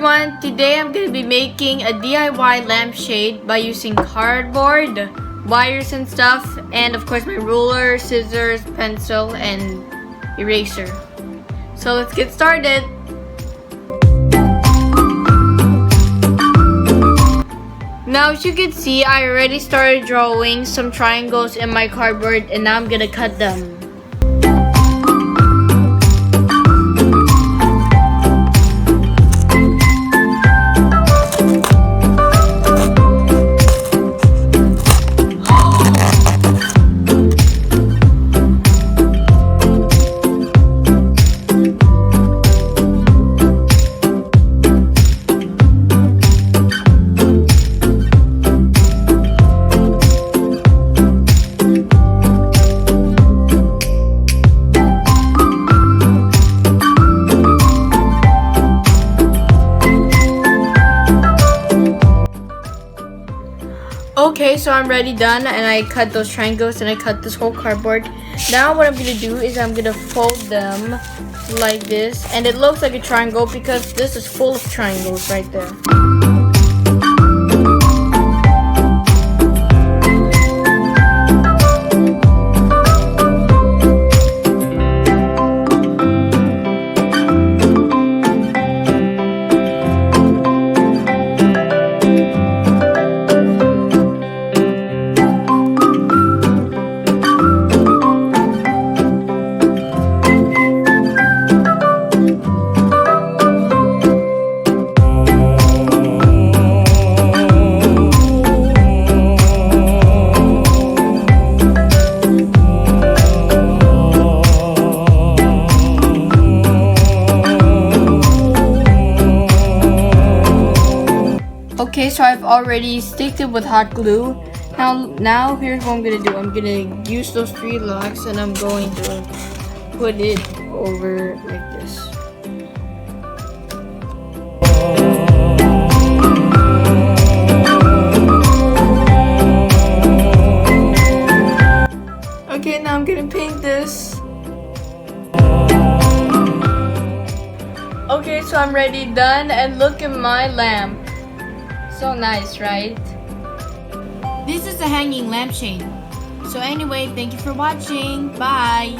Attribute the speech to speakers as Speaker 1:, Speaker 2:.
Speaker 1: everyone, today I'm going to be making a DIY lampshade by using cardboard, wires and stuff, and of course my ruler, scissors, pencil, and eraser. So let's get started. Now as you can see, I already started drawing some triangles in my cardboard and now I'm going to cut them. Okay, so I'm ready done and I cut those triangles and I cut this whole cardboard. Now what I'm going to do is I'm going to fold them like this, and it looks like a triangle because this is full of triangles right there. Okay, so I've already sticked it with hot glue. Now here's what I'm gonna do. I'm gonna use those 3 locks and I'm going to put it over like this. Okay, now I'm gonna paint this. Okay, so I'm ready, done, and look at my lamp. So nice, right? This is a hanging lampshade. So anyway, thank you for watching. Bye!